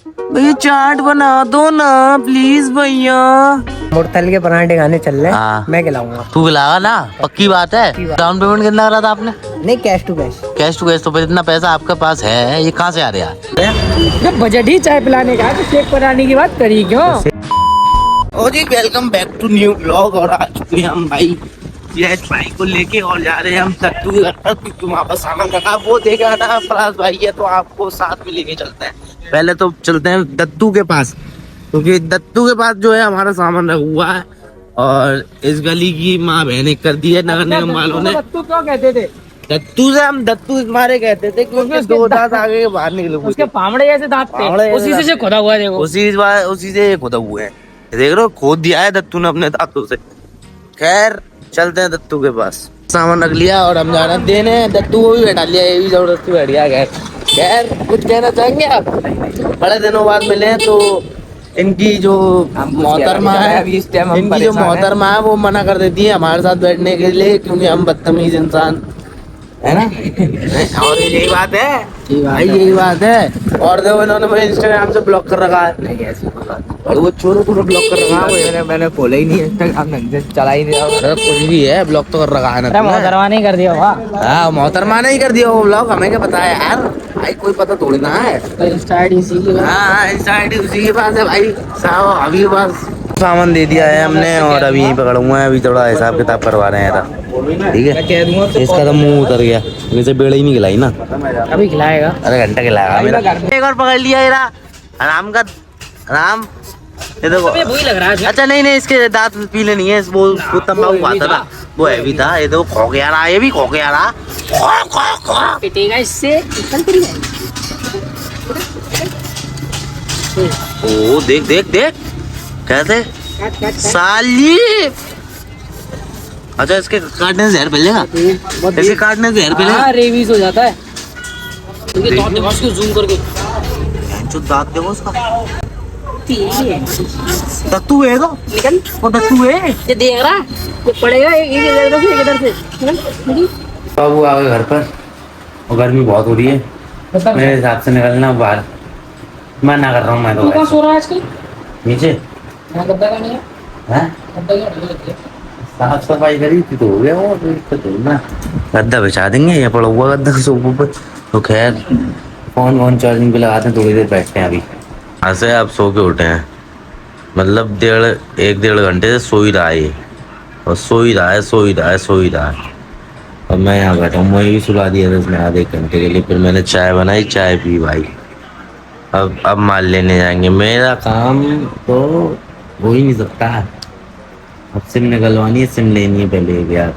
भैया चाट बना दो ना प्लीज भैया। मुरतल के पराठे खाने चल रहे हैं, मैं खिलाऊंगा। तू खिलागा ना, पक्की बात है। डाउन पेमेंट कितना करा था आपने? नहीं, cash to cash. Cash to cash. तो फिर इतना पैसा आपके पास है, ये कहाँ से आ रहा है? जब बजट ही चाय पिलाने का है तो केक बनाने की बात करी क्यों? ओ जी, welcome back to new blog. और आ चुके हैं हम भाई यश भाई को लेके और जा रहे हैं हम दत्तू के घर पर, क्योंकि वहाँ पर सामान रखा वो देगा ना फराज भाई है, तो आपको साथ में लेके चलते हैं। पहले तो चलते हैं दत्तू के पास, क्योंकि दत्तू के पास जो है हमारा सामान रखा हुआ है। और इस गली की माँ बहने कर दी है नगर निगम वालों ने। दत्तू क्यों कहते थे? दत्तू से हम दत्तू मारे कहते थे क्योंकि दो दांत आगे के बाहर निकले हुए उसके थे। पामड़े जैसे दांत थे, उसी से खुदा हुआ है। देखो उसी से खुदा हुए हैं, देख रहे हो, खोद दिया है दत्तू ने अपने दांतों से। खैर चलते हैं दत्तू के पास, सामान रख लिया और हम जाना देने। दत्तू को भी बैठा लिया, ये भी जबरदस्ती बैठ गया। खैर कुछ कहना चाहेंगे आप? बड़े दिनों बाद मिले हैं तो इनकी जो मोहतरमा है वो मना कर देती है हमारे साथ बैठने के लिए, क्योंकि हम बदतमीज इंसान है ना। और यही बात है भाई, यही बात है। और देखो इन्होंने मुझे इंस्टाग्राम से ब्लॉक कर रखा है, और वो चोरों को ब्लॉक कर रखा है। मैंने खोला ही नहीं इंस्टाग्राम, ढंग से चला ही नहीं रहा। अरे कुछ भी है, ब्लॉक तो कर रखा है ना। मोहतरमा नहीं कर दिया हुआ। हाँ, मोहतरमा ने ही कर दिया वो ब्लॉक, हमें क्या पता है यार भाई, कोई पता थोड़ी ना है। इंस्टा आईडी इसी की। हाँ, इंस्टा आईडी उसी के पास है भाई साहब। अभी के पास सामान दे दिया है हमने और अभी यहीं पकड़ा हुआ है। अभी थोड़ा हिसाब किताब करवा रहे हैं, ठीक है। इसका तो मुंह उतर गया, वैसे बेड़ा ही नहीं खिलाई ना। अभी खिलाएगा, अरे घंटा खिलाएगा मेरा। एक और पकड़ लिया येरा आराम का आराम। ये देखो वही लग रहा है। अच्छा नहीं इसके दांत पीले नहीं है, वो तंबाकू खाता था, वो हैवी था। ये देखो खो गया रहा, ये भी खो गया रहा। पिटेगा इससे। ओ देख देख देख कैसे साली। अच्छा इसके काटने से जहर फैलेगा, इसके काटने से जहर फैलेगा। रेबीज हो जाता है। दांत देखो उसको जूम करके, जो दांत देखो उसका। दत्तू है तो वो दत्तू है, ये देख रहा वो पड़ेगा एक इधर से। बाबू आ गए घर पर और गर्मी बहुत हो रही है, मेरे हिसाब से निकलना बाहर मैं ना कर रहा हूँ। मैं तो कहाँ सो रहा है आजकल? नीचे गद्दा का नहीं है? साफ सफाई करी थी तो हो गया वो, तो ना गद्दा बिछा देंगे, ये पड़ा हुआ गद्दा सोफे पर। तो खैर फोन चार्जिंग पे लगाते हैं, थोड़ी देर बैठते हैं। अभी ऐसे आप सो के उठे हैं, मतलब एक डेढ़ घंटे से सो ही रहा है ये, और सो ही रहा है। और मैं यहाँ बैठा हूँ, मुझे भी सुला दिया था इसने आधे एक घंटे के लिए। फिर मैंने चाय बनाई, चाय पी भाई। अब माल लेने जाएंगे। मेरा काम तो हो ही नहीं सकता। अब सिम निकलवानी है, सिम लेनी है पहले एक यार,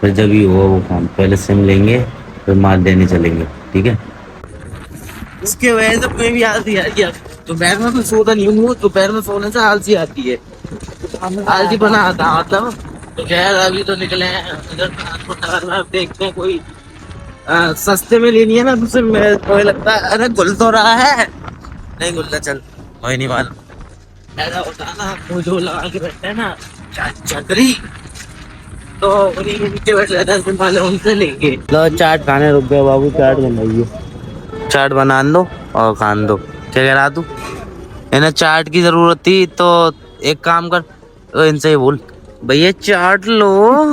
फिर जब ही हो वो काम। पहले सिम लेंगे फिर माल लेने चलेंगे, ठीक है। इसके वजह से कोई भी आलसी आती है। दोपहर में तो सोता नहीं हूँ, दोपहर में सोने से आलसी आती है, आलसी बना आता मतलब। तो खैर अभी तो निकले हैं इधर, देखते हैं कोई सस्ते में लेनी है ना, तो मुझे लगता है अरे गुल तो रहा है, नहीं गुल्ला चल कोई नहीं मालूम। ऐसा होता है ना, वो जो लगा के बैठते हैं ना छतरी, तो उन्हीं के नीचे बैठ जाता है वाले, उनसे लेंगे। लो चाट खाने रुक गए बाबू, चाट बनाइए, चाट बना दो और खान दो। क्या कह रहा तू? इन्हें चाट की जरूरत थी तो एक काम कर, तो इनसे ही बोल भैया चाट लो।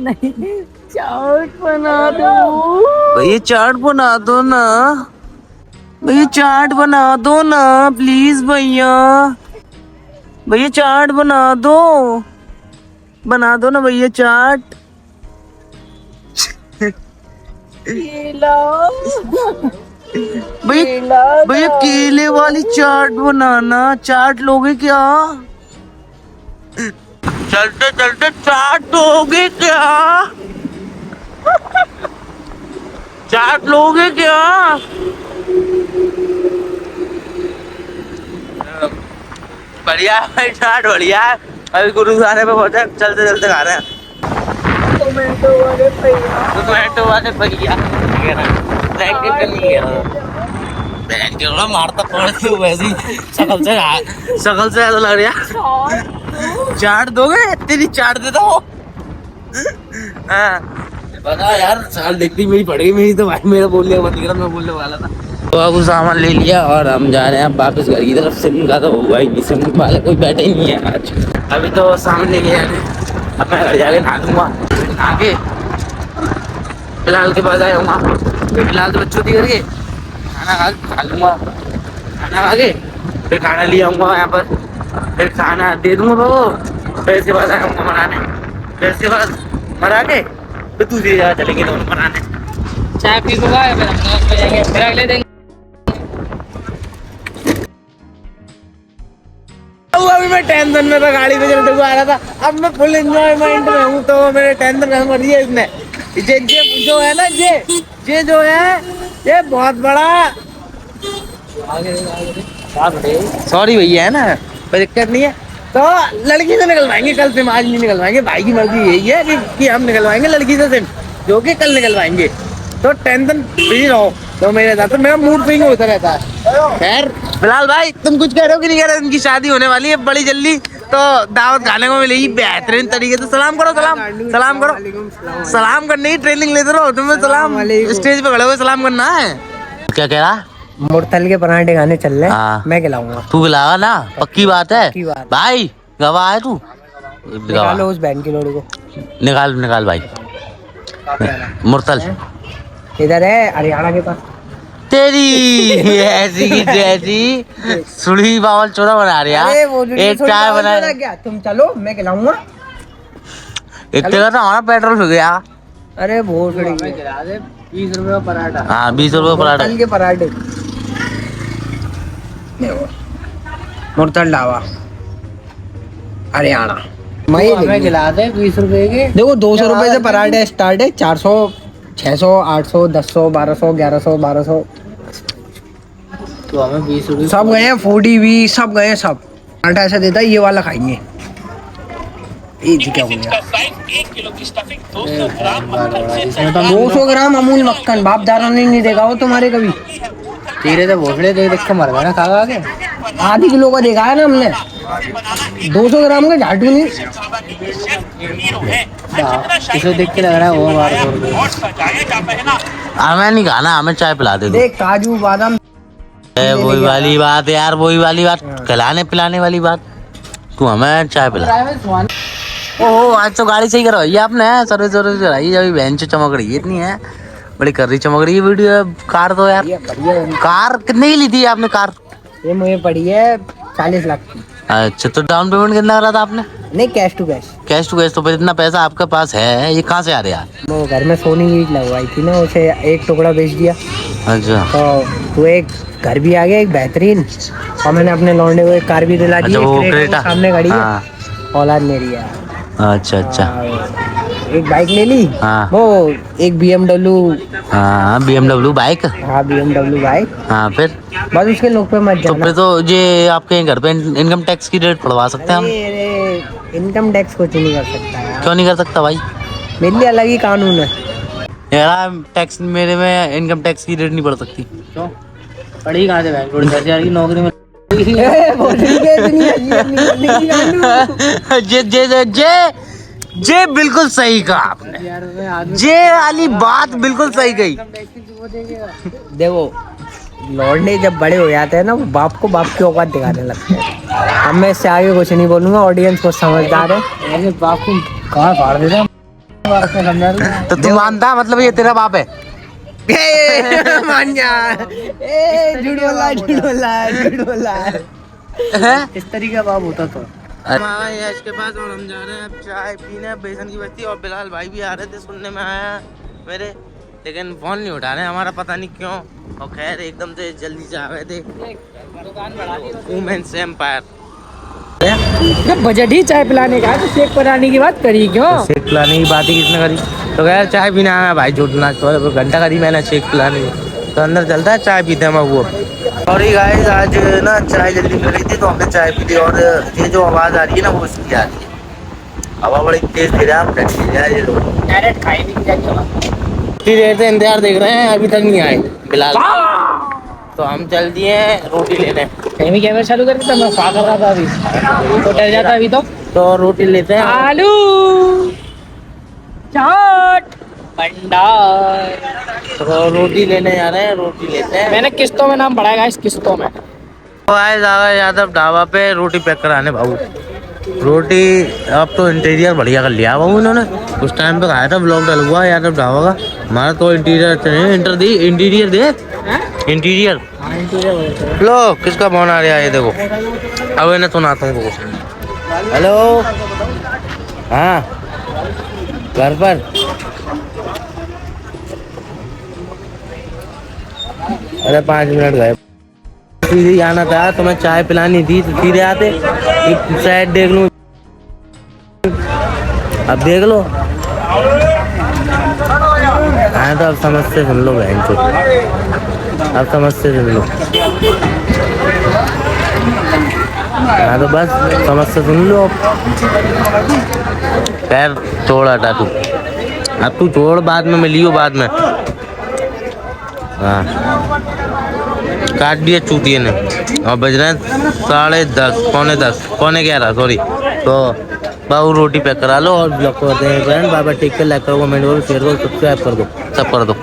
नहीं, चाट बना दो भैया, चाट बना दो ना भैया, चाट बना दो ना प्लीज भैया। भैया चाट बना दो ना भैया चाट। भैया केले वाली चाट बनाना। चाट लोगे क्या? चलते चलते चाट लोगे क्या? चाट लोगे क्या? बढ़िया है चाट, बढ़िया है। अभी गुरुद्वारे पे पहुंचे, चलते चलते खा रहे हैं। टोमेटो वाले भैया मारता पड़ती हूँ वैसे ही, शकल से ऐसा लग रहा। चाट दोगे? तेरी चाट दे दो। हाँ बता यार, साल देखती मेरी पड़ गई। मेरी तो भाई मेरा बोलने का मन नहीं, मैं बोलने वाला था तो अब वो सामान ले लिया और हम जा रहे हैं अब वापस घर की तरफ। सिम का तो हुआ ही नहीं, सिम वाले कोई बैठे ही नहीं है आज। अभी तो सामने गया, अब मैं घर जाके नहा लूँगा। नहा के फिलहाल के पास आया हूँ, फिलहाल तो बच्चों दी करके खाना खा लूँगा। खाना खा के फिर खाना ले आऊँगा यहाँ पर, फिर खाना दे दूँगा बाबू। फिर इसके बाद आऊँगा मनाने, फिर इसके बाद मना के फिर दूसरी जगह चलेंगे दोनों मनाने। चाय पी लूंगा फिर हम लोग हो जाएंगे, फिर अगले दिन। अभी मैं टेंशन में था, गाड़ी पे चलते हुए आ रहा था। अब मैं फुल एंजॉयमेंट में हूँ, तो मेरे टेंशन खत्म कर दिया इसने। ये जो है ना, ये जो है ये बहुत बड़ा, सॉरी भैया, है ना, कोई दिक्कत नहीं है। तो लड़की से निकलवाएंगे कल सिम, आज नहीं निकलवाएंगे। भाई की मर्जी यही है कि हम निकलवाएंगे लड़की से सिम, जो कि कल निकलवाएंगे। तो टेंशन फ्री रहो। तो मेरे साथ तो मेरा मूड स्विंग होता रहता है। खैर फिलहाल भाई तुम कुछ कह रहे हो कि नहीं कह रहे? उनकी शादी होने वाली है बड़ी जल्दी, तो दावत खाने को मिलेगी बेहतरीन तरीके से। सलाम करो, सलाम करो। सलाम करने की ट्रेनिंग लेते रहो तुम्हें। सलाम स्टेज पे खड़े हुए सलाम करना है। क्या कह रहा? मुर्तल के पराठे खाने चल रहे हैं, मैं खिलाऊंगा। तू खिलागा ना, पक्की बात है भाई। गवाह है तू, निकालो उस बहन की लोड़ी को। निकाल भाई। मुर्तल इधर है हरियाणा के पास। तेरी ऐसी की जैसी सुड़ी बावल चोरा बना रहा। एक चाय बना क्या? तुम चलो, मैं खिलाऊंगा। इतने का तो हमारा पेट्रोल हो गया। अरे बहुत 20 रुपए का पराठा। हाँ 20 रुपए का पराठा। मुर्तल के पराठे, मुर्तल ढाबा हरियाणा। मैं खिला दे 20 रुपए के। देखो 200 रुपए से पराठे स्टार्ट है, 400, 600, 800, 1100, 1200, 1200। तो हमें 20 रुपए सब गए हैं, फूडी भी सब गए हैं। सब पराठा ऐसा देता है, ये वाला खाएंगे। क्या बोलिए 200 ग्राम अमूल मक्खन। बाप दादा ने नहीं देखा हो तुम्हारे कभी? धीरे से भोसड़े देख देख के मर गए ना खा के। आधी किलो का देखा है ना हमने, 200 ग्राम का झाटू नहीं। इसे देख के लग रहा है वो हमें नहीं खाना, हमें चाय पिला दे। देख काजू बादाम, वही वाली बात यार, वही वाली बात, खिलाने पिलाने वाली बात। तू हमें चाय पिला। ओहो आज तो गाड़ी सही करवाई है आपने, सर्विस कराई। अभी बहन से चमक रही है, इतनी है बड़ी कर रही, चमक रही है वीडियो। कार तो यार, कार कितने की ली थी आपने कार? ये मुझे पड़ी है 40 लाख की। अच्छा, तो डाउन पेमेंट कितना करा था आपने? नहीं, cash to cash. Cash to cash. तो फिर इतना पैसा आपके पास है, ये कहाँ से आ रहा है? वो घर में सोनी ईट लगवाई थी ना, उसे एक टुकड़ा बेच दिया। अच्छा, तो एक घर भी आ गया एक बेहतरीन, और मैंने अपने लौंडे को एक कार भी दिला दी। वो क्रेटा सामने खड़ी है, औलाद मेरी है। अच्छा, एक बाइक ले ली। हाँ। वो एक BMW। हाँ BMW बाइक। हाँ BMW बाइक। हाँ फिर बस उसके लोग पे मत तो जाना। फिर तो ये आपके घर पे इनकम टैक्स की रेट पड़वा सकते हैं हम। अरे इनकम टैक्स कुछ नहीं कर सकता यार। क्यों नहीं कर सकता भाई? मेरे लिए अलग ही कानून है यार। टैक्स मेरे में इनकम टैक्स की रेट नहीं बढ़ सकती। क्यों? पढ़ी कहाँ से? बैंक 10,000 की नौकरी में। जे बिल्कुल सही कहा आपने, जे वाली बात बिल्कुल सही कही। देखो लौंडे जब बड़े हो जाते हैं ना, वो बाप को बाप की औकात दिखाने लगते हैं। अब मैं इससे आगे कुछ नहीं बोलूंगा, ऑडियंस को समझदार है। ऐसे बाप को कहाँ फाड़ देता तो तू मानता मतलब ये तेरा बाप है? मान जा। झूठ बोला। इस तरीके का बाप होता तो। यश के पास और हम जा रहे हैं अब चाय पीने बेसन की बस्ती। और बिलाल भाई भी आ रहे थे, सुनने में आया मेरे, लेकिन फोन नहीं उठा रहे हमारा, पता नहीं क्यों। और खैर एकदम से जल्दी से आ गए थे। वुमेन्स एम्पायर बजट ही चाय पिलाने का, तो शेक पिलाने की बात करी क्यों? शेक पिलाने की बात ही किसने करी? तो खैर चाय पीना है भाई, झूठना घंटा करी मैंने शेक पिलाने की। तो अंदर चलता है चाय पीते हैं। मैं वो सॉरी गाइस, आज ना चाय जल्दी मिल रही थी तो हमने चाय पी ली। और ये जो आवाज़ आ रही है ना, वो इसकी आ रही है। हवा बड़ी तेज दे रहा है। ये लोग डायरेक्ट खाई भी इतनी देर से इंतजार देख रहे हैं, अभी तक नहीं आए फिलहाल। तो हम चल दिए रोटी लेने। कहीं कैमरा चालू करके तो मैं खा कर रहा था अभी, तो डर जाता अभी तो रोटी लेते हैं। आलू चाट भंडार। तो रोटी लेने जा रहे हैं, रोटी लेते हैं। मैंने किस्तों में नाम बढ़ाएगा, इस किस्तों में। तो आए जावा यादव ढाबा पे रोटी पैक कराने भाऊ। रोटी अब तो इंटीरियर बढ़िया कर लिया भाऊ उन्होंने। उस टाइम पे खाया था, ब्लॉग डल हुआ यादव ढाबा का। हमारा तो इंटीरियर दे इंटीरियर। लो किसका फोन आ रहा है ये देखो, अब इन्हें सुनाता हूँ तुमको। हेलो, हाँ घर पर। अरे 5 मिनट गए, सीधे आना था, तुम्हें चाय पिलानी थी तो सीधे आते। एक साइड देख लूं, अब देख लो। हाँ तो अब समझ से सुन लो बहन चो, अब समझ से सुन लो। हाँ तो बस समझ से सुन लो। पैर छोड़ हटा तू, अब तू छोड़, बाद में मिलियो बाद में। हाँ काट दिया चूतिए ने। और बज रहे हैं 10:30 पौने 11 सॉरी। तो बाबू रोटी पैक करा लो और ब्लॉग कर दें। बाबा टेक के लाइक करो, कमेंट करो, शेयर करो, सब्सक्राइब कर दो, सब कर दो।